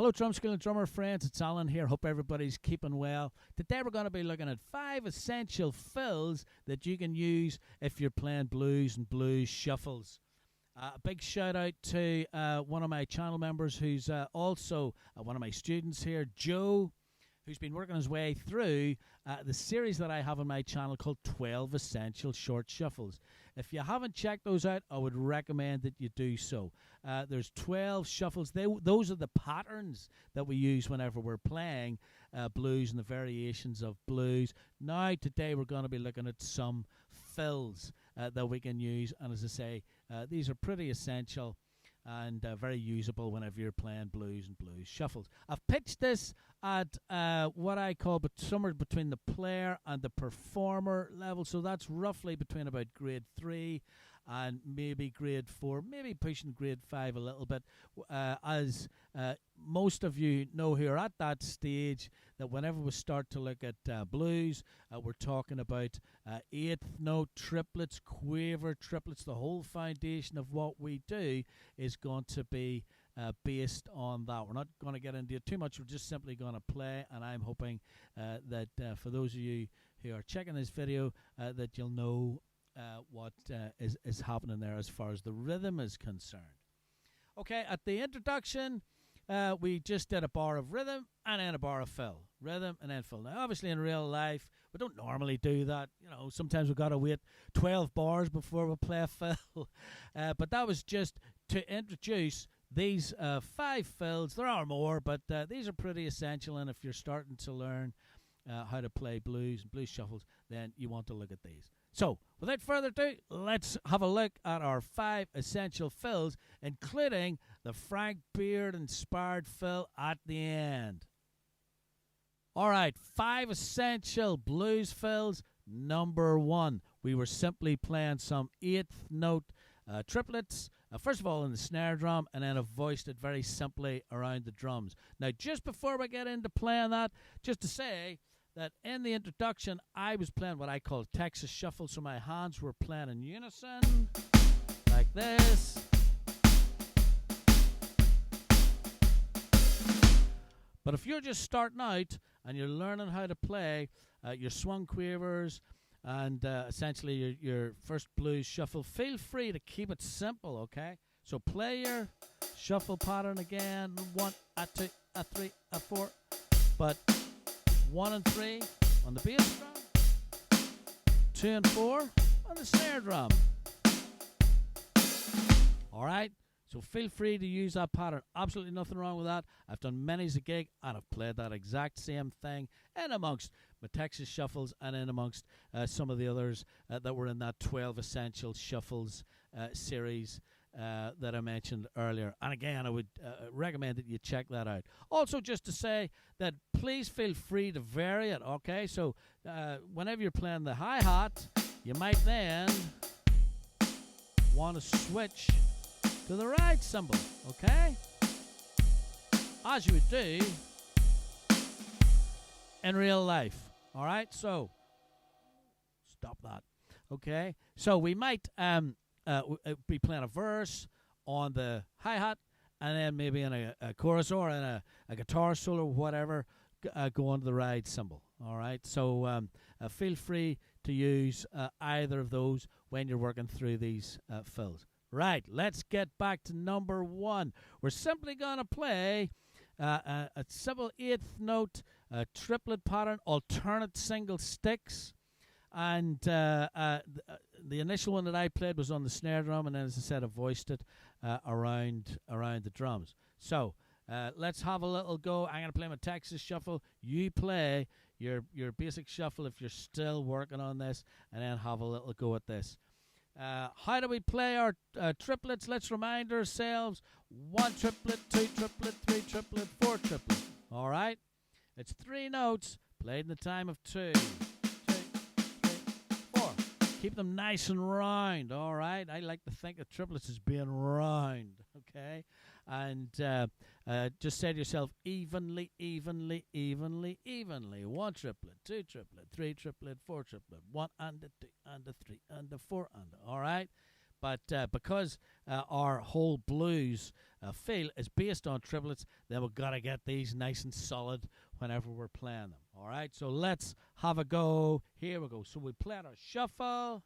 Hello, drum school and drummer friends. It's Alan here. Hope everybody's keeping well. Today we're going to be looking at 5 essential fills that you can use if you're playing blues and blues shuffles. A big shout out to one of my channel members who's also one of my students here, Joe, who's been working his way through the series that I have on my channel called 12 Essential Short Shuffles. If you haven't checked those out, I would recommend that you do so. There's 12 shuffles. Those are the patterns that we use whenever we're playing blues and the variations of blues. Now, today we're going to be looking at some fills that we can use. And as I say, these are pretty essential and very usable whenever you're playing blues and blues shuffles. I've pitched this at what I call somewhere between the player and the performer level, so that's roughly between about grade 3 and maybe grade 4, maybe pushing grade 5 a little bit. As most of you know who are at that stage, that whenever we start to look at blues, we're talking about 8th note triplets, quaver triplets. The whole foundation of what we do is going to be based on that. We're not going to get into it too much. We're just simply going to play, and I'm hoping that for those of you who are checking this video, that you'll know what is happening there as far as the rhythm is concerned. Okay, at the introduction, we just did a bar of rhythm and then a bar of fill. Rhythm and then fill. Now, obviously, in real life, we don't normally do that. You know, sometimes we've got to wait 12 bars before we play a fill. But that was just to introduce these 5 fills. There are more, but these are pretty essential. And if you're starting to learn how to play blues and blues shuffles, then you want to look at these. So, without further ado, let's have a look at our 5 essential fills, including the Frank Beard-inspired fill at the end. Alright, 5 essential blues fills. Number 1, we were simply playing some 8th note triplets, first of all in the snare drum, and then I've voiced it very simply around the drums. Now, just before we get into playing that, just to say that in the introduction, I was playing what I call Texas Shuffle, so my hands were playing in unison, like this. But if you're just starting out and you're learning how to play your swung quavers and essentially your first blues shuffle, feel free to keep it simple, okay? So play your shuffle pattern again, 1, a 2, a 3, a 4, but 1 and 3 on the bass drum, 2 and 4 on the snare drum. Alright, so feel free to use that pattern. Absolutely nothing wrong with that. I've done many's a gig and I've played that exact same thing in amongst my Texas shuffles and in amongst some of the others that were in that 12 Essential Shuffles series that I mentioned earlier. And again, I would recommend that you check that out. Also, just to say that please feel free to vary it, okay? So whenever you're playing the hi-hat, you might then want to switch to the ride cymbal, okay? As you would do in real life, all right? So stop that, okay? So we might be playing a verse on the hi-hat and then maybe in a chorus or in a guitar solo or whatever, go on to the ride cymbal, all right? So feel free to use either of those when you're working through these fills. Right, let's get back to number 1. We're simply going to play a simple 8th note triplet pattern, alternate single sticks. And the initial one that I played was on the snare drum, and then, as I said, I voiced it around the drums. So let's have a little go. I'm going to play my Texas Shuffle. You play your basic shuffle if you're still working on this, and then have a little go at this. How do we play our triplets? Let's remind ourselves: 1 triplet, 2 triplet, 3 triplet, 4 triplet. All right? It's 3 notes played in the time of 2. Keep them nice and round, all right? I like to think of triplets as being round, okay? And just say to yourself, evenly, evenly, evenly, evenly. 1 triplet, 2 triplet, 3 triplet, 4 triplet, 1 and a 2 and a 3 and a 4 and a, all right? But because our whole blues feel is based on triplets, then we've got to get these nice and solid whenever we're playing them. All right, so let's have a go. Here we go. So we play our shuffle.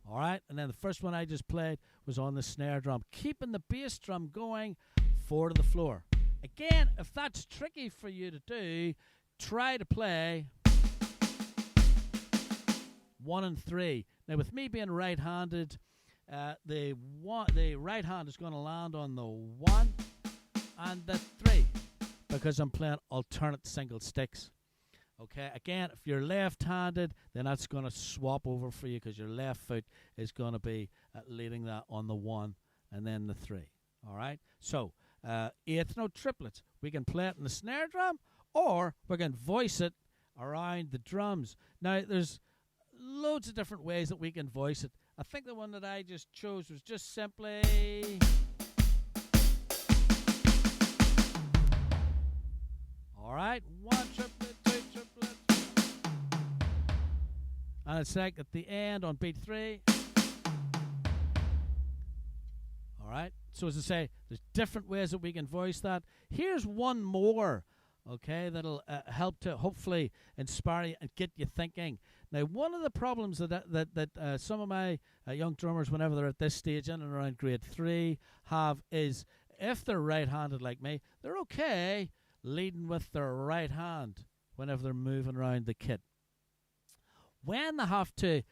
All right, and then the first one I just played was on the snare drum, keeping the bass drum going 4 to the floor. Again, if that's tricky for you to do, try to play 1 and 3. Now, with me being right-handed, the right hand is going to land on the 1 and the 3 because I'm playing alternate single sticks. Okay, again, if you're left-handed, then that's going to swap over for you because your left foot is going to be leading that on the 1 and then the 3. All right, so 8th note triplets. We can play it in the snare drum, or we can voice it around the drums. Now, there's loads of different ways that we can voice it. I think the one that I just chose was just simply... All right, 1 triplet, 2 triplets. And it's like at the end on beat 3. All right, so as I say, there's different ways that we can voice that. Here's one more, okay, that'll help to hopefully inspire you and get you thinking. Now, one of the problems that some of my young drummers, whenever they're at this stage in and around grade 3, have is if they're right-handed like me, they're okay leading with their right hand whenever they're moving around the kit. When they have to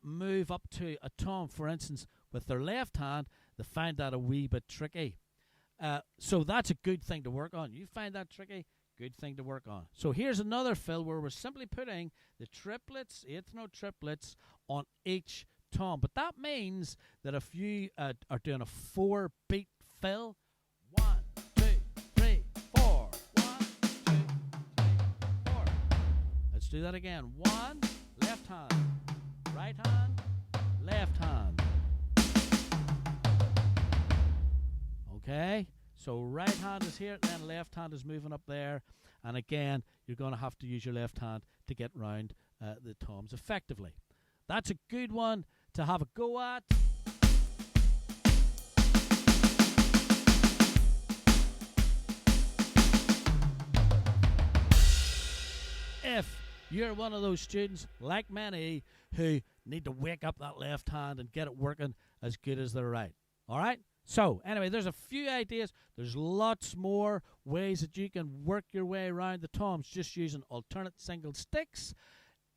move up to a tom, for instance, with their left hand, they find that a wee bit tricky. So that's a good thing to work on. You find that tricky, good thing to work on. So here's another fill where we're simply putting the triplets, 8th note triplets, on each tom. But that means that if you are doing a 4-beat fill, 1, 2, 3, 4, 1, 2, 3, 4. Let's do that again. 1, left hand, right hand, left hand. Okay, so right hand is here, then left hand is moving up there. And again, you're going to have to use your left hand to get round the toms effectively. That's a good one to have a go at. If you're one of those students, like many, who need to wake up that left hand and get it working as good as their right. All right? So, anyway, there's a few ideas. There's lots more ways that you can work your way around the toms just using alternate single sticks,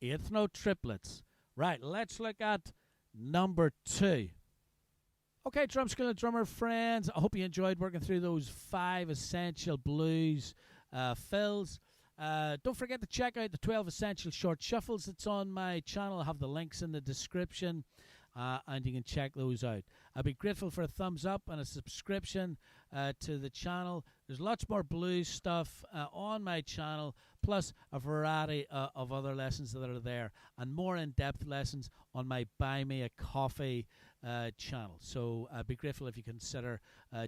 8th note triplets. Right, let's look at number 2. Okay, drum school and drummer friends, I hope you enjoyed working through those 5 essential blues fills. Don't forget to check out the 12 essential short shuffles that's on my channel. I have the links in the description. And you can check those out. I'd be grateful for a thumbs up and a subscription to the channel. There's lots more blues stuff on my channel, plus a variety of other lessons that are there, and more in-depth lessons on my Buy Me a Coffee channel. So I'd be grateful if you consider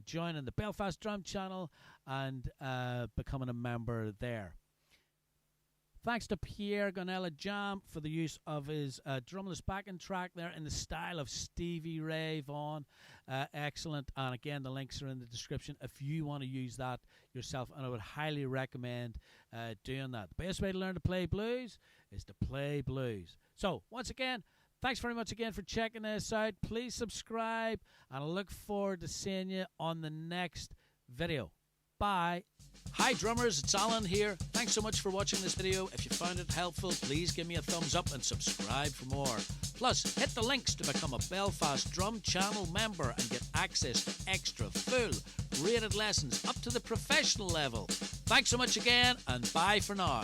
joining the Belfast Drum Channel and becoming a member there. Thanks to Pierre Gonella Jam for the use of his drumless backing track there in the style of Stevie Ray Vaughan. Excellent. And again, the links are in the description if you want to use that yourself. And I would highly recommend doing that. The best way to learn to play blues is to play blues. So, once again, thanks very much again for checking this out. Please subscribe, and I look forward to seeing you on the next video. Bye. Hi drummers, it's Alan here. Thanks so much for watching this video. If you found it helpful, please give me a thumbs up and subscribe for more. Plus, hit the links to become a Belfast Drum Channel member and get access to extra full graded lessons up to the professional level. Thanks so much again, and bye for now.